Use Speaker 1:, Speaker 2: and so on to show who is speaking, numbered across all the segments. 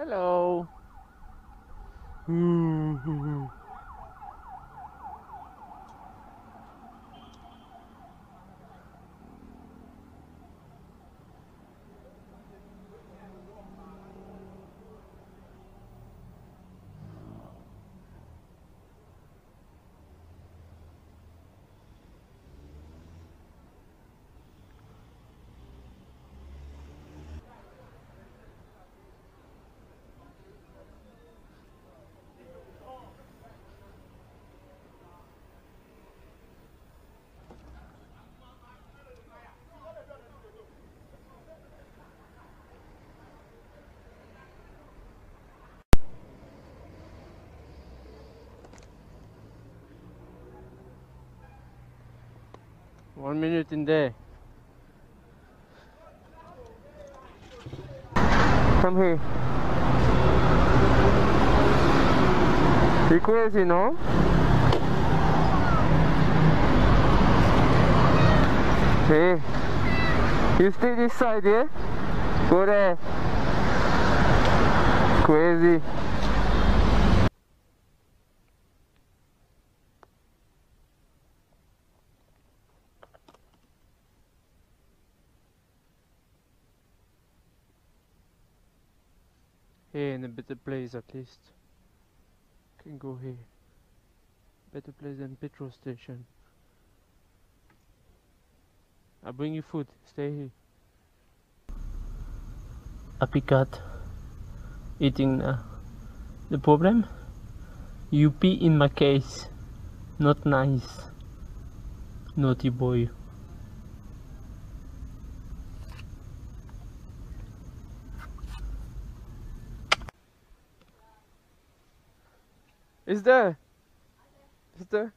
Speaker 1: Hello. One minute in there. Come here. You crazy, no? Hey, you stay this side, yeah? Go there. Crazy. Here in a better place at least. Can go here. Better place than petrol station. I'll bring you food. Stay here. Happy cat. Eating now. The problem? You pee in my case. Not nice. Naughty boy. Is there? Is there?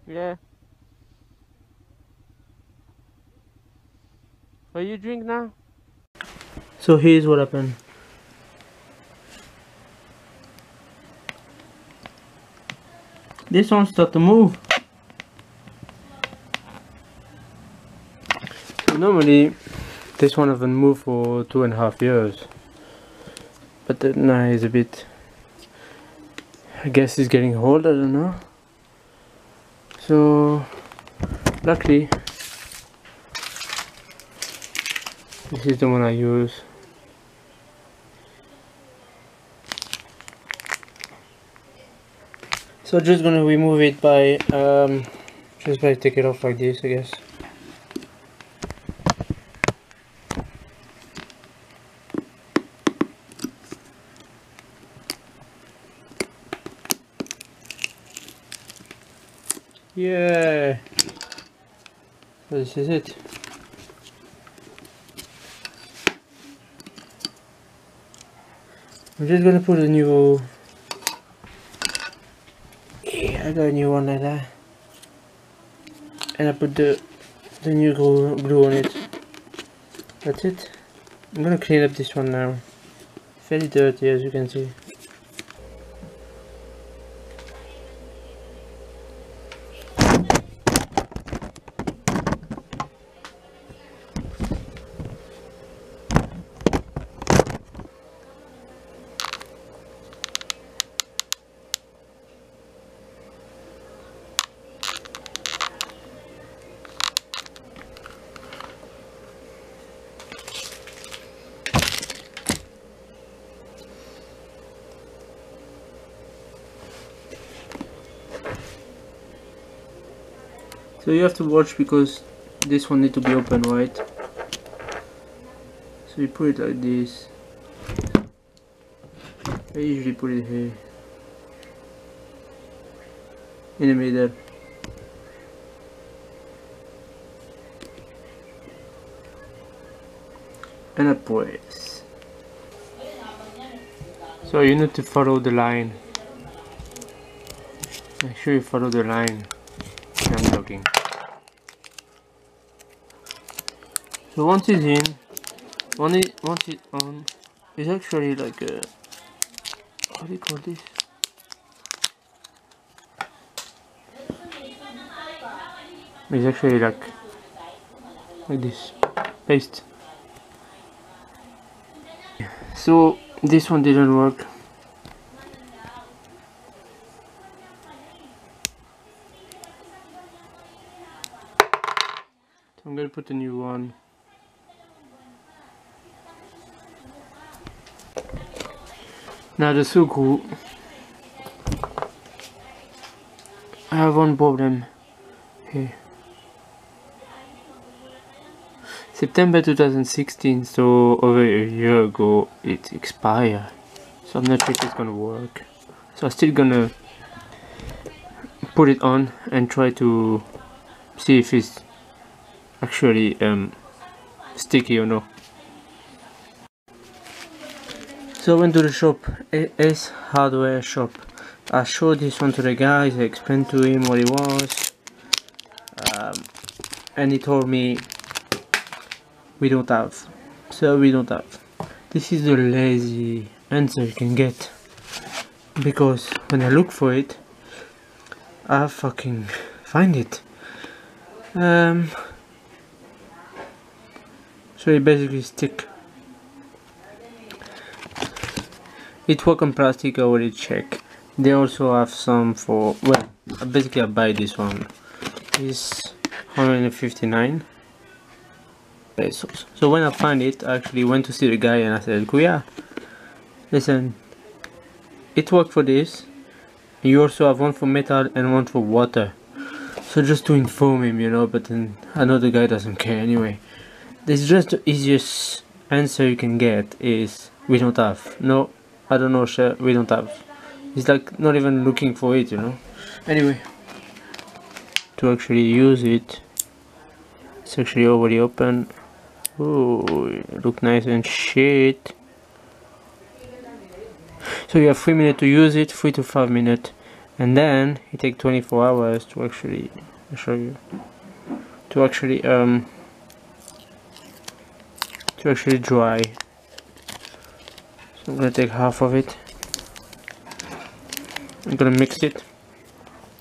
Speaker 1: Yeah. What you drink now? So here's what happened. This one started to move. So normally this one hasn't moved for 2.5 years. But now he's a bit, I guess he's getting old, I don't know. So luckily this is the one I use. So just gonna remove it by just by take it off like this, I guess. Yeah. So this is it. I'm just gonna put a new. I got a new one like that, and I put the new glue on it. That's it. I'm gonna clean up this one now. Fairly dirty, as you can see. So you have to watch because this one needs to be open, right? So you put it like this. I usually put it here in the middle. And I press. So you need to follow the line. sure you follow the line I'm talking. So once it's in, once it's on, it's actually like a, what do you call this? It's actually like this, paste. So this one didn't work. So I'm gonna put a new one. Now the Suku, I have one problem here. September 2016, so over a year ago it expired. So I'm not sure if it's gonna work. So I'm still gonna put it on and try to see if it's actually sticky or no. So I went to the shop, AS Hardware shop. I showed this one to the guys, I explained to him what it was, and he told me we don't have. So we don't have. This is the lazy answer you can get, because when I look for it, I fucking find it. So it basically stick. It work on plastic, I already check. They also have some for, well, basically I buy this one. It's 159 pesos. So when I find it, I actually went to see the guy and I said, Kuya, listen, it worked for this. You also have one for metal and one for water. So just to inform him, you know, but then I know the guy doesn't care anyway. This is just the easiest answer you can get is we don't have. No, I don't know, sir, we don't have. It's like not even looking for it, you know. Anyway, to actually use it, it's actually already open. Oh, look nice and shit. So you have 3 minutes to use it, 3 to 5 minutes, and then it takes 24 hours to actually, I'll show you, to actually dry. So I'm gonna take half of it. I'm gonna mix it,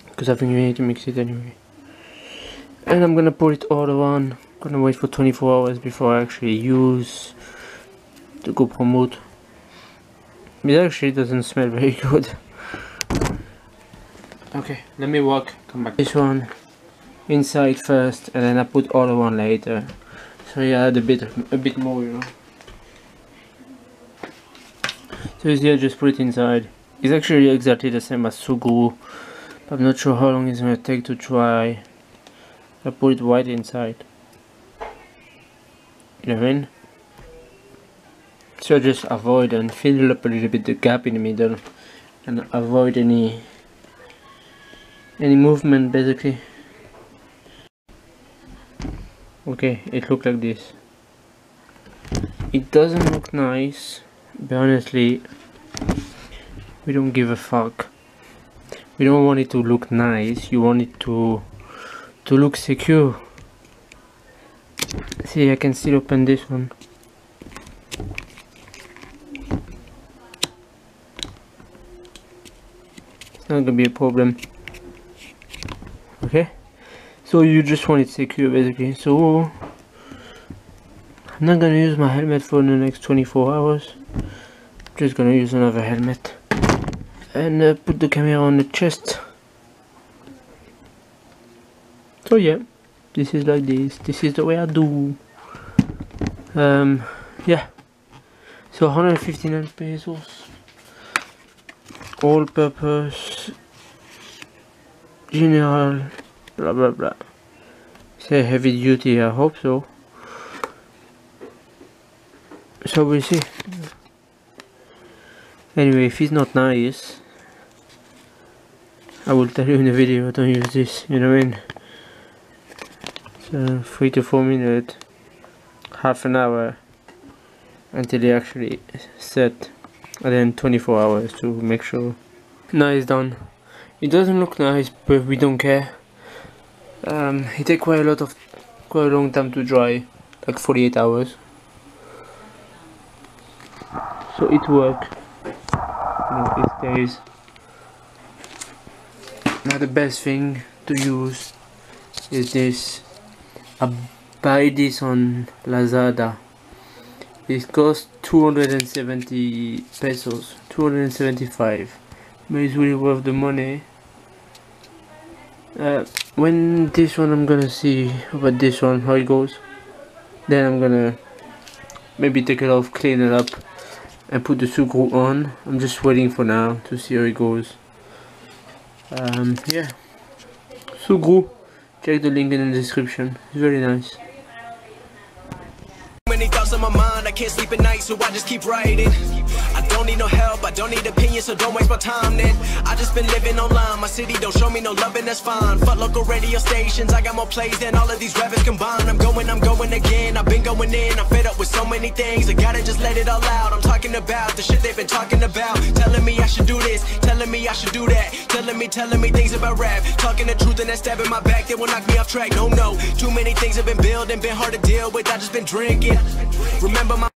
Speaker 1: because I think you need to mix it anyway. And I'm gonna put it all on. I'm gonna wait for 24 hours before I actually use the GoPro mode. It actually doesn't smell very good. Okay, let me walk, come back. This one inside first, and then I put all on later. So yeah, add a bit more, you know. So easier, just put it inside. It's actually exactly the same as Sugu. I'm not sure how long it's gonna take to dry. I put it right inside. You know what I mean? So just avoid and fill up a little bit the gap in the middle, and avoid any movement basically. Okay, it looks like this. It doesn't look nice, but honestly, we don't give a fuck. We don't want it to look nice, you want it to look secure. See, I can still open this one. It's not gonna be a problem. Okay, so you just want it secure basically. So I'm not gonna use my helmet for the next 24 hours. I'm just gonna use another helmet and put the camera on the chest. So yeah, this is like this. This is the way I do. Yeah. So 159 pesos. All purpose. General. Blah blah blah. Say heavy duty, I hope so. So we'll see. Anyway, if it's not nice, I will tell you in the video, don't use this, you know what I mean? So 3 to 4 minutes, half an hour until they actually set, and then 24 hours to make sure. Now it's done. It doesn't look nice, but we don't care. It takes quite a long time to dry, like 48 hours. So it works. It stays. Now the best thing to use is this. I buy this on Lazada. It costs 270 pesos, 275, but it's really worth the money. When this one, I'm gonna see about this one, how it goes. Then I'm gonna maybe take it off, clean it up, and put the screw on. I'm just waiting for now to see how it goes. Yeah, screw. Check the link in the description. It's very nice.
Speaker 2: Many thoughts on my mind, I can't sleep at night, so I just keep writing. I don't need no help, I don't need opinions, so don't waste my time then. I just been living online, my city don't show me no love and that's fine. Fuck local radio stations, I got more plays than all of these rappers combined. I'm going again, I've been going in, I'm fed up with so many things. I gotta just let it all out, I'm talking about the shit they've been talking about. Telling me I should do this, telling me I should do that. Telling me things about rap. Talking the truth and that stab in my back, that will knock me off track. No, too many things have been building, been hard to deal with, I just been drinking. Remember my